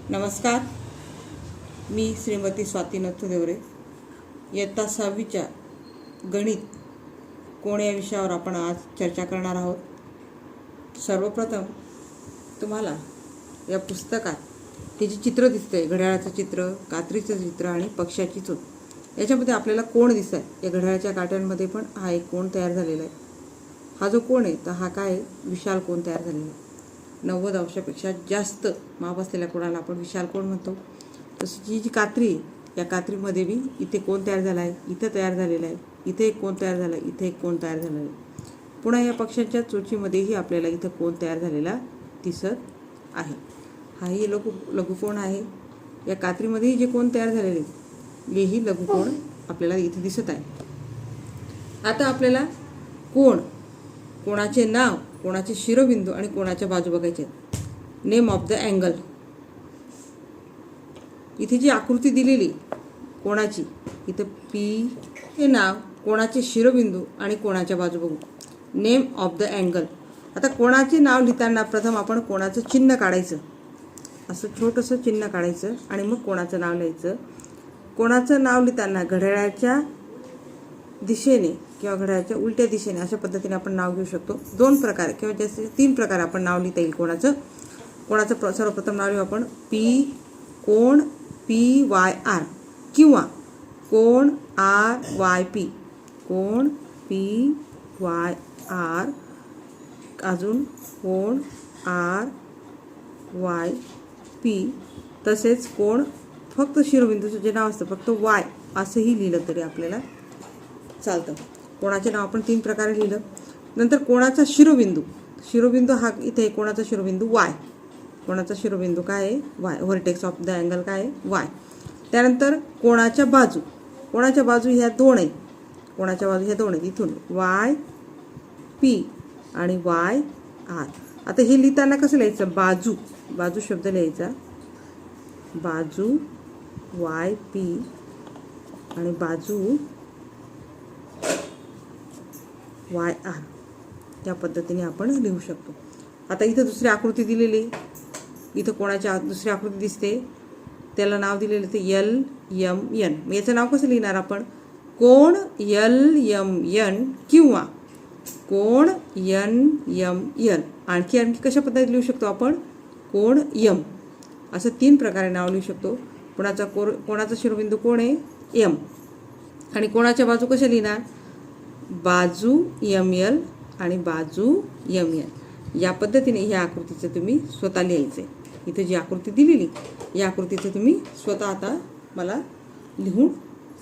नमस्कार, मी श्रीमती स्वाती नथुदेवरे. इयत्ता 6वीच्या गणित कोण या विषयावर आपण आज चर्चा करणार आहोत. सर्वप्रथम तुम्हाला या पुस्तकात हे जे चित्र दिसतंय, घड्याळाचं चित्र, कात्रीचं चित्र आणि पक्ष्याची चूल, याच्यामध्ये आपल्याला कोण दिसत आहे. या घड्याळाच्या काट्यांमध्ये पण हा एक कोण तयार झालेला आहे. हा जो कोण आहे तर हा काय विशाल कोण तयार झालेला आहे. 90 अंशापेक्षा जास्त माप असलेल्या कोणाला आपण विशाल कोण म्हणतो. तसं ही जी कात्री आहे, या कात्रीमध्ये बी इथे कोण तयार झाला आहे, इथं तयार झालेला आहे, इथे एक कोण तयार झाला आहे, इथे एक कोण तयार झालेला आहे. पुन्हा या पक्ष्यांच्या चोचीमध्येही आपल्याला इथं कोण तयार झालेला दिसत आहे. हाही लघुकोण आहे. या कात्रीमध्येही जे कोण तयार झालेले हेही लघुकोण आपल्याला इथे दिसत आहे. आता आपल्याला कोणाचे नाव, कोणाचे शिरोबिंदू आणि कोणाच्या बाजू बघायचे आहेत. Name of the angle. इथे जी आकृती दिलेली कोणाची, इथं पी हे नाव, कोणाचे शिरोबिंदू आणि कोणाच्या बाजू बघू. Name of the angle. आता कोणाचे नाव लिहिताना प्रथम आपण कोणाचं चिन्ह काढायचं, असं छोटंसं चिन्ह काढायचं आणि मग कोणाचं नाव लिहायचं. कोणाचं नाव लिहिताना घड्याळाच्या दिशेने किंवा घड्याळाच्या उलट्या दिशेने अशा पद्धतीने आपण नाव घेऊ शकतो. 2 प्रकार किंवा जास्तीत 3 प्रकार आपण नाव लिहिता येईल. कोणाचं सर्वप्रथम नाव लिहू आपण पी कोण PYR किंवा कोण RYP, कोण PYR, अजून कोण RYP. तसेच कोण फक्त शिरोबिंदूचं जे नाव असतं फक्त Y असंही लिहिलं तरी आपल्याला चालतं. कोणाचे नाव आपण 3 प्रकारे लिहिलं. नंतर कोणाचा शिरोबिंदू हा इथे कोणाचा शिरोबिंदू Y. कोणाचा शिरोबिंदू काय आहे Y. Vertex of the angle काय आहे Y. त्यानंतर कोणाच्या बाजू ह्या 2 आहेत. कोणाच्या बाजू ह्या 2 आहेत. इथून YP आणि YR. आता हे लिहिताना कसं लिहायचं, बाजू शब्द लिहायचा. बाजू YP आणि बाजू YR, त्या पद्धतीने आपण लिहू शकतो. आता इथं दुसरी आकृती दिलेली, इथं कोणाची दुसरी आकृती दिसते, त्याला नाव दिलेलं ते LMN. मग याचं नाव कसं लिहिणार आपण, कोण LMN किंवा कोण NML. आणखी कशा पद्धतीने लिहू शकतो आपण, कोण M. असं 3 प्रकारे नाव लिहू शकतो. कोणाचा शिरोबिंदू कोण आहे M आणि कोणाच्या बाजू कशा लिहिणार, बाजू ML आणि बाजू MN. या पद्धतीने ह्या आकृतीचं तुम्ही स्वतः लिहायचं आहे. इथे जी आकृती दिलेली या आकृतीचं तुम्ही स्वतः आता मला लिहून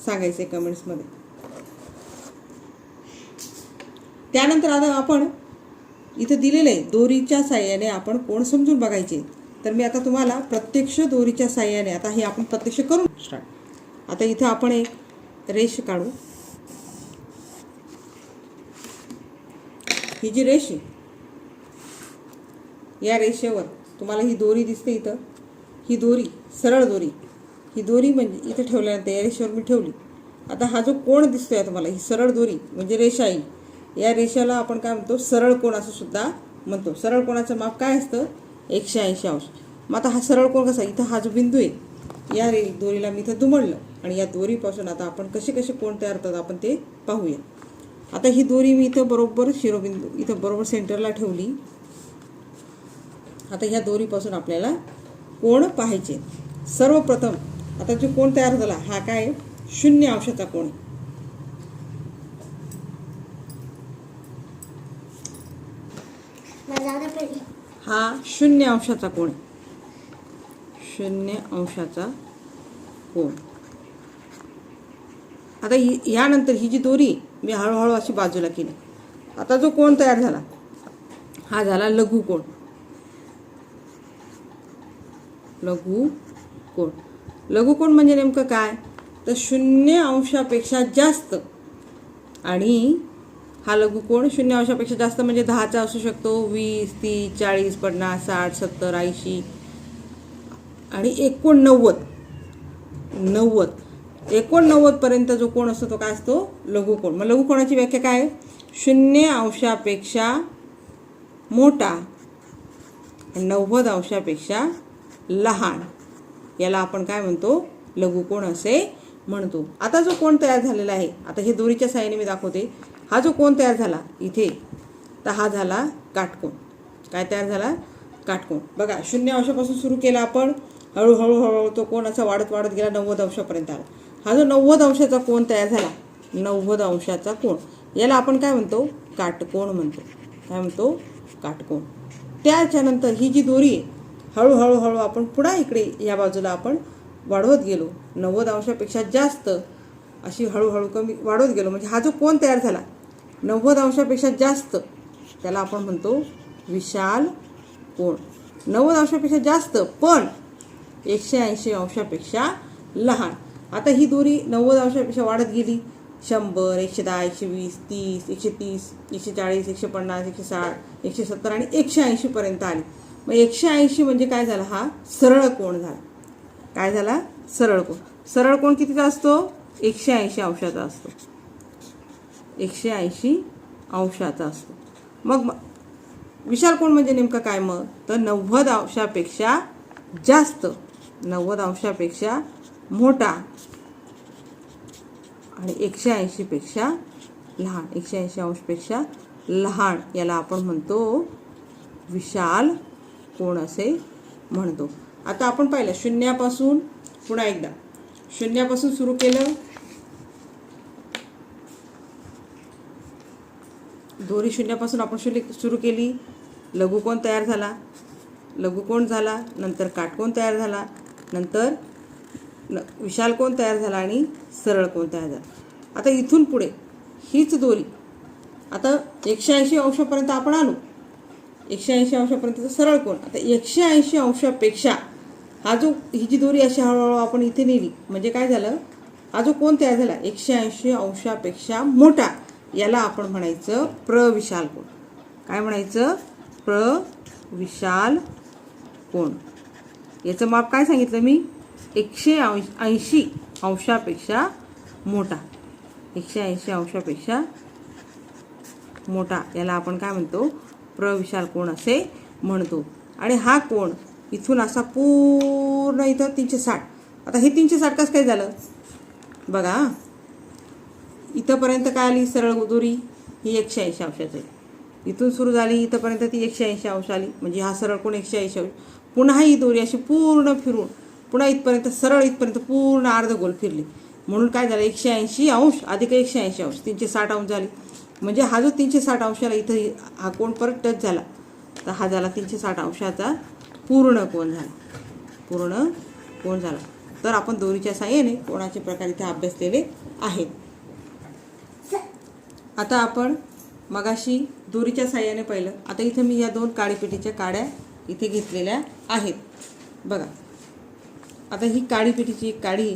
सांगायचं आहे कमेंट्समध्ये. त्यानंतर आता आपण इथं दिलेलं आहे दोरीच्या साह्याने आपण कोण समजून बघायचे. तर मी आता तुम्हाला प्रत्यक्ष दोरीच्या साह्याने आता हे आपण प्रत्यक्ष करून स्टार्ट. आता इथं आपण एक रेष काढू. ही जी रेष आहे, या रेषेवर तुम्हाला ही दोरी दिसते. इथं ही दोरी सरळ दोरी, ही दोरी म्हणजे इथं ठेवल्यानंतर या रेषेवर मी ठेवली. आता हा जो कोण दिसतोय तुम्हाला, ही सरळ दोरी म्हणजे रेषा आहे. या रेषेला आपण काय म्हणतो, सरळ कोण असं सुद्धा म्हणतो. सरळ कोणाचं माप काय असतं, 180 अंश. मग आता हा सरळ कोण कसा, इथं हा जो बिंदू आहे, या दोरीला मी इथं दुमडलं आणि या दोरीपासून आता आपण कसे कोण तयार होतात आपण ते पाहूया. आता ही दोरी मी इथं बरोबर शिरोबिंदू इथं बरोबर सेंटरला ठेवली. आता ह्या दोरीपासून आपल्याला कोण पाहायचे. सर्वप्रथम आता जो कोण तयार झाला हा काय 0 अंशाचा कोण. हा 0 अंशाचा कोण, 0 अंशाचा कोण. आता यानंतर ही जी दोरी मी हळूहळू अशी बाजूला केली. आता जो कोण तयार झाला हा झाला लघुकोण. लघुकोण म्हणजे नेमकं काय, तर 0 अंशापेक्षा जास्त. आणि हा लघुकोण 0 अंशापेक्षा जास्त म्हणजे 10चा असू शकतो, 20, 30, 40, 50, 60, 70, 80 आणि 89 पर्यंत जो कोण असतो तो काय असतो, लघुकोण. मग लघुकोणाची व्याख्या काय आहे, 0 अंशापेक्षा मोठा 90 अंशापेक्षा लहान याला आपण काय म्हणतो, लघुकोण असे म्हणतो. आता जो कोण तयार झालेला आहे, आता हे दोरीच्या साहाय्याने मी दाखवते. हा जो कोण तयार झाला इथे, तर हा झाला काटकोण. काय तयार झाला, काटकोण. बघा 0 अंशापासून सुरू केला आपण, हळूहळू हळूहळू तो कोण असा वाढत वाढत गेला 90 अंशापर्यंत आला. हा जो 90 अंशाचा कोण तयार झाला, 90 अंशाचा कोण, याला आपण काय म्हणतो, काटकोण म्हणतो. काय म्हणतो, काटकोण. त्याच्यानंतर ही जी दोरी आहे, हळूहळू हळू आपण पुन्हा इकडे या बाजूला आपण वाढवत गेलो, 90 अंशापेक्षा जास्त अशी हळूहळू कमी वाढवत गेलो, म्हणजे हा जो कोण तयार झाला 90 अंशापेक्षा जास्त, त्याला आपण म्हणतो विशाल कोण. 90 अंशापेक्षा जास्त पण 180 अंशापेक्षा लहान. आता ही दोरी 90 अंशापेक्षा वाढत गेली, 100, 110, 120, 30, 130, 140, 150, 160, 170 आणि 180 पर्यंत आली. मग 180 म्हणजे काय झाला, हा सरळ कोण झाला. काय झाला, सरळ कोण. सरळ कोण कितीचा असतो, 180 अंशाचा असतो. 180 अंशाचा असतो. मग विशाल कोण म्हणजे नेमकं काय, मग तर 90 अंशापेक्षा जास्त, 90 अंशापेक्षा मोठा आणि 180 पेक्षा लहान, 180 अंशपेक्षा लहान, याला आपण म्हणतो विशाल कोण असे म्हणतो. आता आपण पाहिलं शून्यापासून, पुन्हा एकदा शून्यापासून सुरू केलं, दोरी शून्यापासून आपण सुरू केली, लघुकोण तयार झाला, लघुकोण झाला, नंतर काटकोण तयार झाला, नंतर विशाल कोण तयार झाला आणि सरळ कोण तयार झाला. आता इथून पुढे हीच दोरी आता 180 अंशापर्यंत आपण आलो, 180 अंशापर्यंतचं सरळ कोण. आता 180 अंशापेक्षा हा जो, ही जी दोरी अशी हळूहळू आपण इथे नेली, म्हणजे काय झालं, हा जो कोण तयार झाला 180 अंशापेक्षा मोठा, याला आपण म्हणायचं प्रविशाल कोण. काय म्हणायचं, प्रविशाल कोण. याचं माप काय सांगितलं मी, 180 अंशापेक्षा मोठा, 180 अंशापेक्षा मोठा, याला आपण काय म्हणतो, प्रविशाल कोण असे म्हणतो. आणि हा कोण इथून असा पूर्ण इथं 360. आता हे 360 कसं काय झालं बघा, इथंपर्यंत काय आली सरळ दोरी, ही 180 अंशाची आहे. इथून सुरू झाली इथंपर्यंत ती 180 अंश आली, म्हणजे हा सरळ कोण 180 अंश. पुन्हा ही दोरी अशी पूर्ण फिरून पुन्हा इथपर्यंत सरळ, इथपर्यंत पूर्ण अर्ध गोल फिरली, म्हणून काय झालं 180 अंश अधिक 180 अंश 360 अंश झाली. म्हणजे हा जो 360 अंशाला इथं हा कोण परत टच झाला, तर हा झाला 360 अंशाचा पूर्ण कोण झाला, पूर्ण कोण झाला. तर आपण दोरीच्या साहाय्याने कोणाचे प्रकार इथे अभ्यासलेले आहेत. आता आपण मगाशी दोरीच्या साहाय्याने पाहिलं, आता इथं मी या 2 काळीपेटीच्या काड्या इथे घेतलेल्या आहेत. बघा आता ही काळीपेटीची एक काडी,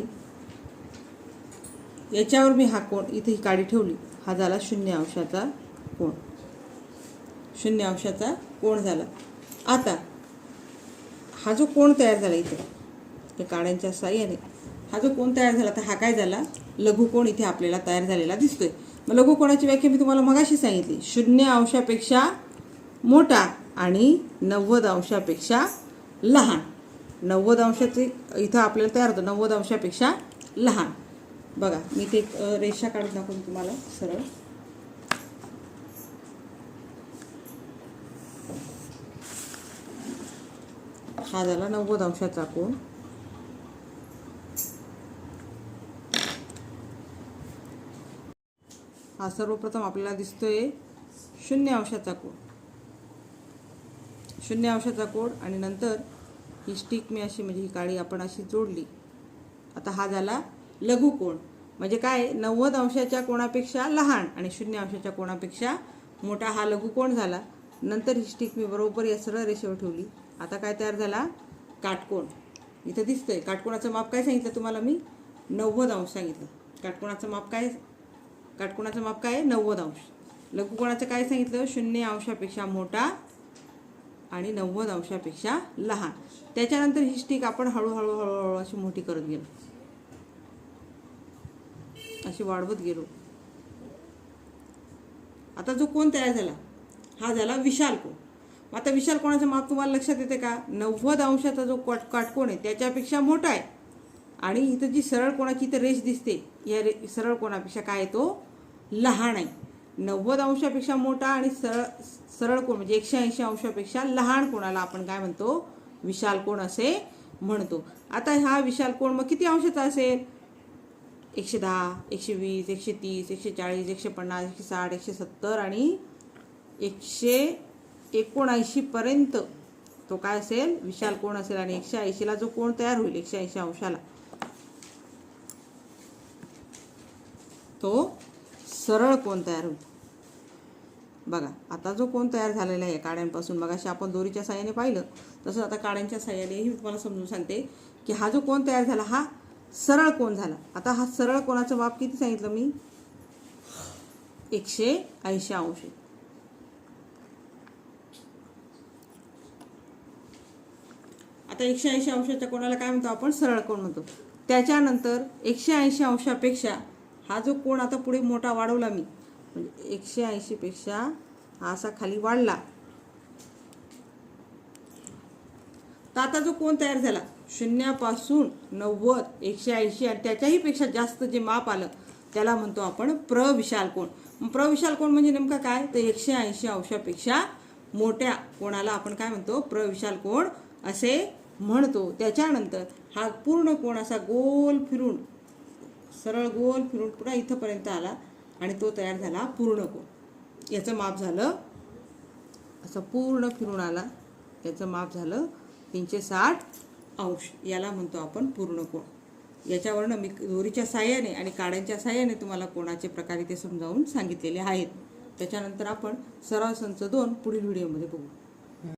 याच्यावर मी हा कोण इथे ही काडी ठेवली, हा झाला 0 अंशाचा कोण, 0 अंशाचा कोण झाला. आता हा जो कोण तयार झाला इथे या काड्यांच्या साहाय्याने, हा जो कोण तयार झाला, तर हा काय झाला, लघुकोण इथे आपल्याला तयार झालेला दिसतोय. मग लघुकोणाची व्याख्या मी तुम्हाला मगाशी सांगितली, 0 अंशापेक्षा मोठा आणि 90 अंशापेक्षा लहान. 90 अंशाचे इथं आपल्याला तयार होतं, 90 अंशापेक्षा लहान. बघा मी ते रेषा काढून दाखवून तुम्हाला सरळ. हा झाला 90 अंशाचा कोण. हा सर्वप्रथम आपल्याला दिसतोय 0 अंशाचा कोण, 0 अंशाचा कोण. आणि नंतर ही स्टिक मी अशी, म्हणजे ही काडी आपण अशी जोडली. आता हा झाला लघुकोण, म्हणजे काय 90 अंशाच्या कोणापेक्षा लहान आणि 0 अंशाच्या कोणापेक्षा मोठा, हा लघुकोण झाला. नंतर ही स्टिक मी बरोबर या सरळ रेषेवर ठेवली. आता काय तयार झाला, काटकोण. इथं दिसतंय काटकोणाचं माप काय सांगितलं तुम्हाला मी, 90 अंश सांगितलं. काटकोणाचं माप काय, काटकोणाचं माप काय 90 अंश. लघुकोणाचं काय सांगितलं, 0 अंशापेक्षा मोठा आणि 90 अंशापेक्षा लहान. त्याच्यानंतर ही स्टिक आपण हळूहळू हळूहळू अशी मोठी करत गेलो, अशी वाढवत गेलो. आता जो कोण तयार झाला, हा झाला विशाल कोण. आता विशाल कोणाचं माप तुम्हाला लक्षात येते का? 90 अंशाचा जो काटकोन आहे त्याच्यापेक्षा मोठा आहे आणि इथं जी सरळ कोणाची इथं रेष दिसते या सरळ कोणापेक्षा काय आहे तो लहान आहे. 90 अंशापेक्षा मोठा आणि सरळ कोण म्हणजे 180 अंशापेक्षा लहान कोणाला आपण काय म्हणतो? विशाल कोण असे म्हणतो. आता हा विशाल कोण मग किती अंशाचा असेल? 110, 120, 130, 140, 150, 160, 170 आणि 179 पर्यंत तो काय असेल? विशाल कोण असेल. आणि 180ला जो कोण तयार होईल 180 अंशाला तो सरळ कोण तयार होईल. बघा आता जो कोण तयार झालेला आहे काड्यांपासून, बघा अशी आपण दोरीच्या साहाय्याने पाहिलं तसं आता काड्यांच्या साहाय्यानेही मी तुम्हाला समजून सांगते की हा जो कोण तयार झाला हा सरळ कोण झाला. आता हा सरळ कोणाचं माप किती सांगितलं मी? 180 अंश. आता 180 अंशाच्या कोणाला काय म्हणतो आपण? सरळ कोण म्हणतो. त्याच्यानंतर 180 अंशापेक्षा हा जो कोण आता पुढे मोठा वाढवला मी, म्हणजे 180 पेक्षा हा असा खाली वाढला, तर आता जो कोण तयार झाला 0 पासून 90, 180 आणि त्याच्याही पेक्षा जास्त जे माप आलं त्याला म्हणतो आपण प्रविशाल कोण. प्रविशाल कोण म्हणजे नेमका काय? तर 180 अंशापेक्षा मोठ्या कोणाला आपण काय म्हणतो? प्रविशाल कोण असे म्हणतो. त्याच्यानंतर हा पूर्ण कोण असा गोल फिरून सरळ गोल फिरून पुन्हा इथंपर्यंत आला आणि तो तयार झाला पूर्ण कोण. याचं माप झालं असं पूर्ण फिरून आला, याचं माप झालं 360 अंश. याला म्हणतो आपण पूर्ण कोण. याच्यावरनं मी दोरीच्या साहाय्याने आणि काड्यांच्या साहाय्याने तुम्हाला कोणाचे प्रकार इथे समजावून सांगितलेले आहेत. त्याच्यानंतर आपण सराव संच 2 पुढील व्हिडिओमध्ये बघू.